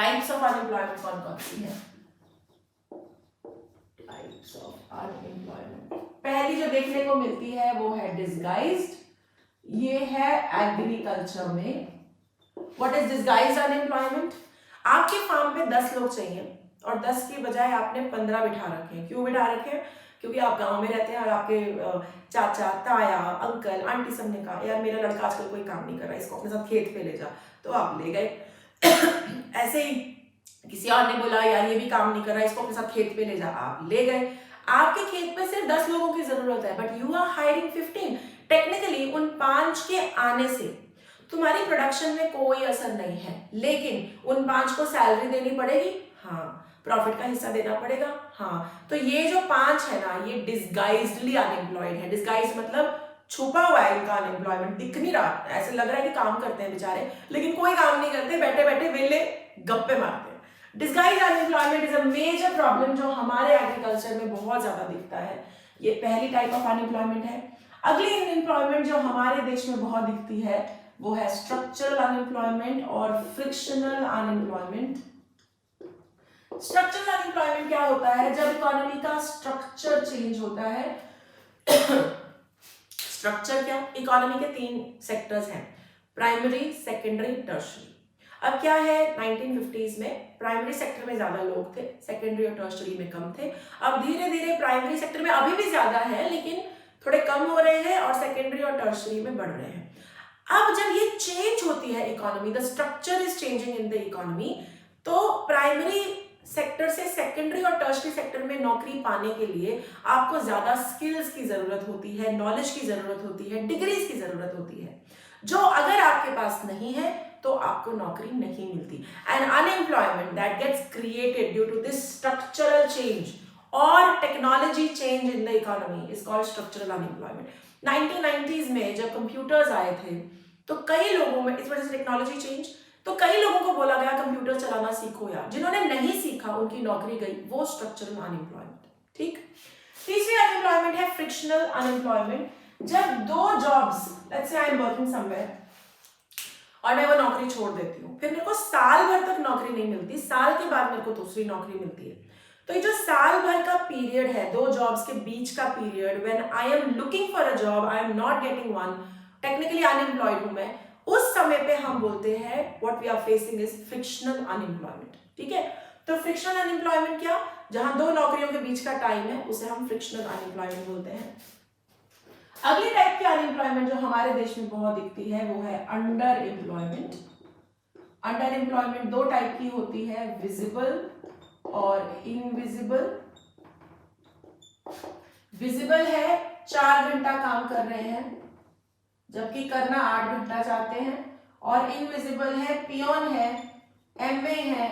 Types of unemployment कौन कौन सी है? टाइप्स ऑफ अनएम्प्लॉयमेंट, पहली जो देखने को मिलती है वो है डिसगाइज्ड, ये है एग्रीकल्चर में। What is disguised unemployment? आपके फार्म पे 10 लोग चाहिए और 10 की बजाय आपने 15 बिठा रखे हैं। क्यों बिठा रखे हैं? क्योंकि आप गांव में रहते हैं और आपके चाचा, ताया, अंकल, आंटी सब ने कहा यार मेरा लड़का आजकल कोई काम नहीं कर रहा, इसको अपने साथ खेत पे ले जा, तो आप ले गए। ऐसे ही किसी और ने बोला यार ये भी काम नहीं कर रहा, इसको अपने साथ खेत पे ले जा, आप ले गए। आपके खेत पे सिर्फ 10 लोगों की जरूरत है, but you are hiring 15। Technically उन 5 के आने से तुम्हारी प्रोडक्शन में कोई असर नहीं है, लेकिन उन 5 को सैलरी देनी पड़ेगी, हाँ, प्रॉफिट का हिस्सा देना पड़ेगा, हाँ। तो ये जो 5 है ना, ये डिसगाइज्डली अनएम्प्लॉयड है। डिसगाइज मतलब छुपा हुआ है इनका अनएम्प्लॉयमेंट, दिख नहीं रहा, ऐसे लग रहा है कि काम करते हैं बेचारे, लेकिन कोई काम नहीं करते, बैठे बैठे वेले गप्पे मारते हैं। Disguised unemployment is a major problem जो हमारे एग्रीकल्चर में बहुत ज्यादा दिखता है। ये पहली टाइप ऑफ अनएम्प्लॉयमेंट है। अगली अनएम्प्लॉयमेंट जो हमारे देश में बहुत दिखती है वो है स्ट्रक्चरल अनएम्प्लॉयमेंट और फ्रिक्शनल अनएम्प्लॉयमेंट। स्ट्रक्चरल अनएम्प्लॉयमेंट क्या होता है? जब इकोनॉमी का स्ट्रक्चर चेंज होता है। स्ट्रक्चर क्या? इकोनॉमी के 3 सेक्टर्स हैं, प्राइमरी, सेकेंडरी, टर्शरी। अब क्या है, 1950s में प्राइमरी सेक्टर में ज्यादा लोग थे, सेकेंडरी और टर्शरी में कम थे। अब धीरे धीरे प्राइमरी सेक्टर में अभी भी ज्यादा है, लेकिन थोड़े कम हो रहे हैं और सेकेंडरी और टर्शरी में बढ़ रहे हैं। अब जब ये चेंज होती है economy, the structure is changing in the economy, तो प्राइमरी सेक्टर से सेकेंडरी और टर्शरी सेक्टर में नौकरी पाने के लिए आपको ज्यादा स्किल्स की जरूरत होती है, नॉलेज की जरूरत होती है, डिग्रीज की जरूरत होती है, जो अगर आपके पास नहीं है तो आपको नौकरी नहीं मिलती। And unemployment that gets created due to this structural change और technology change in the economy is called structural unemployment. 1990s में जब कंप्यूटर्स आए थे तो कई लोगों में, इस वजह से टेक्नोलॉजी चेंज, तो कई लोगों को बोला गया कंप्यूटर चलाना सीखो यार, जिन्होंने नहीं सीखा उनकी नौकरी गई, वो स्ट्रक्चरल अनएम्प्लॉयमेंट। ठीक। तीसरी अनएम्प्लॉयमेंट है फ्रिक्शनल अनएम्प्लॉयमेंट। जब 2 jobs, let's say I am working somewhere और मैं वो नौकरी छोड़ देती हूँ, फिर मेरे को साल भर तक नौकरी नहीं मिलती, साल के बाद मेरे को दूसरी नौकरी मिलती है। तो ये जो साल भर का पीरियड है, 2 जॉब्स के बीच का period, when I am looking for a job, I am not getting one, technically unemployed हूं मैं, उस समय पे हम बोलते हैं what we are facing is frictional unemployment. ठीक है, तो फ्रिक्शनल अनएम्प्लॉयमेंट क्या? जहां 2 नौकरियों के बीच का टाइम है उसे हम फ्रिक्शनल अनएम्प्लॉयमेंट बोलते हैं। अगली टाइप की अनएम्प्लॉयमेंट जो हमारे देश में बहुत दिखती है वो है under employment. Under employment 2 type की होती है, विजिबल और इनविजिबल। विजिबल है 4 घंटा काम कर रहे हैं जबकि करना 8 घंटा चाहते हैं, और इनविजिबल है पियोन है, एमए है,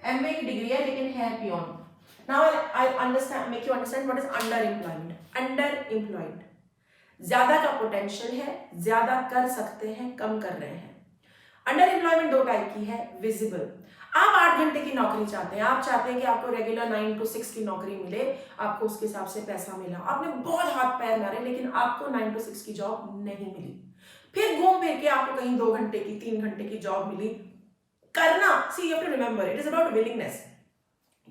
एमए की डिग्री है लेकिन है peon. Now I understand, make you understand what is underemployment. Underemployed, ज्यादा का पोटेंशियल है, ज्यादा कर सकते हैं, कम कर रहे हैं। अंडर एम्प्लॉयमेंट 2 टाइप की है, विजिबल, आप 8 घंटे की नौकरी चाहते हैं, आप चाहते हैं कि आपको रेगुलर 9 to 6 की नौकरी मिले, आपको उसके हिसाब से पैसा मिला, आपने बहुत हाथ पैर मारे लेकिन आपको 9 to 6 की जॉब नहीं मिली, फिर घूम फिर के आपको कहीं 2 घंटे की, 3 घंटे की जॉब मिली। करना, see you have to remember it is about willingness.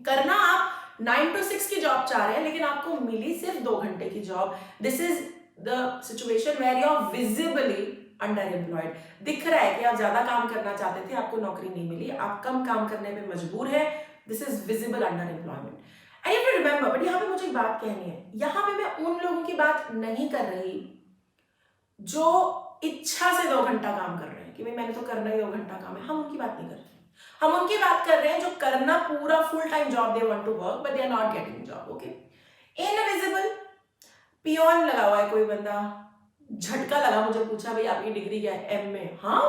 करना आप 9 to 6 की जॉब चाह रहे हैं लेकिन आपको मिली सिर्फ 2 घंटे की job. This is the situation where you are visibly underemployed. दिख रहा है कि आप ज्यादा काम करना चाहते थे, आपको नौकरी नहीं मिली, आप कम काम करने पे मजबूर है। This is visible underemployment. And you have to remember, but यहाँ पे मुझे एक बात कहनी है, यहाँ पे मैं उन लोगों की बात नहीं कर रही जो इच्छा से 2 घंटा काम कर रहे हैं कि भाई मैंने तो करना ही 2 घंटा काम है, हम उनकी बात नहीं कर रहे। हम उनकी बात कर रहे हैं जो करना पूरा full time job, they want to work but they are not getting job. Okay, invisible, peon लगा हुआ है कोई बंदा, झटका लगा, मुझे पूछा भाई आपकी डिग्री क्या है, एमए। हाँ,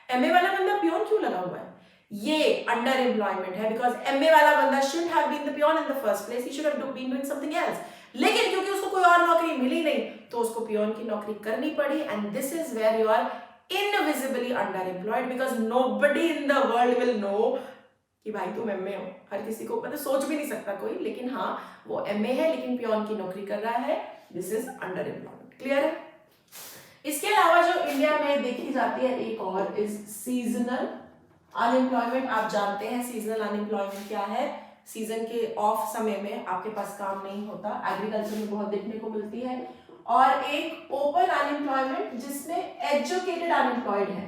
एमए वाला बंदा पियोन क्यों लगा हुआ है? ये अंडर एम्प्लॉयमेंट है, बिकॉज एमए वाला बंदा should have been the peon in the first place, he should have been doing something else, लेकिन क्योंकि उसको कोई और नौकरी मिली नहीं तो उसको पियोन की नौकरी करनी पड़ी। And this is where you are invisibly underemployed, because nobody in the world will know कि भाई तुम एमए हो। हर किसी को मतलब सोच भी नहीं सकता कोई, लेकिन हाँ वो एमए है लेकिन पियोन की नौकरी कर रहा है। This is under employment. Clear है? इसके अलावा जो इंडिया में देखी जाती है एक और इज सीजनल अनएम्प्लॉयमेंट आप जानते हैं, सीजनल अनएम्प्लॉयमेंट क्या है, सीजन के ऑफ समय में आपके पास काम नहीं होता, एग्रीकल्चर में बहुत देखने को मिलती है। और एक ओपन अनएम्प्लॉयमेंट जिसमें एजुकेटेड अनएम्प्लॉयड है।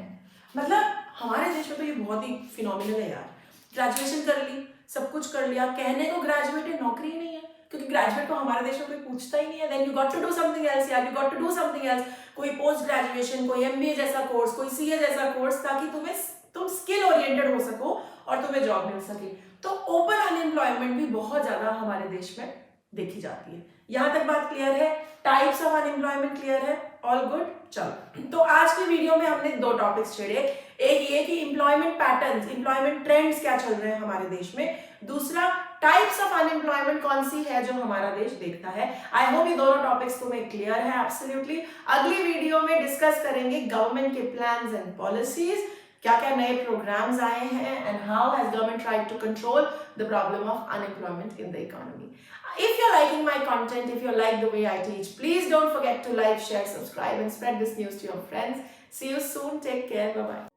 मतलब हमारे देश में तो ये बहुत ही फिनोमिनल है यार, ग्रेजुएशन कर ली, सब कुछ कर लिया, कहने को ग्रेजुएट है, नौकरी ही नहीं है, क्योंकि ग्रेजुएट को हमारे देश में कोई पूछता ही नहीं है। Then you got to do something else यार, you got to do something else, कोई पोस्ट ग्रेजुएशन, कोई एमबीए जैसा कोर्स, कोई सीए जैसा कोर्स, ताकि तुम स्किल ओरिएंटेड हो सको और तुम्हें जॉब मिल सके। तो ओपन अनएम्प्लॉयमेंट भी बहुत ज्यादा हमारे देश में देखी जाती है। यहां तक बात क्लियर है? टाइप्स ऑफ अनएम्प्लॉयमेंट क्लियर है? All good. चलो, तो आज की वीडियो में हमने दो टॉपिक्स छेड़े, एक ये कि एम्प्लॉयमेंट पैटर्न्स, एम्प्लॉयमेंट ट्रेंड्स क्या चल रहे हैं हमारे देश में, दूसरा टाइप्स ऑफ अनएम्प्लॉयमेंट कौन सी है जो हमारा देश देखता है। आई होप ये दोनों टॉपिक्स तुम्हें क्लियर है एब्सोल्युटली। अगली वीडियो में डिस्कस करेंगे गवर्नमेंट के प्लान्स एंड पॉलिसीज, क्या क्या नए प्रोग्राम्स आए हैं and how has government tried to control the problem of unemployment in the economy. If you're liking my content, if you like the way I teach, please don't forget to like, share, subscribe and spread this news to your friends. See you soon. Take care. Bye-bye.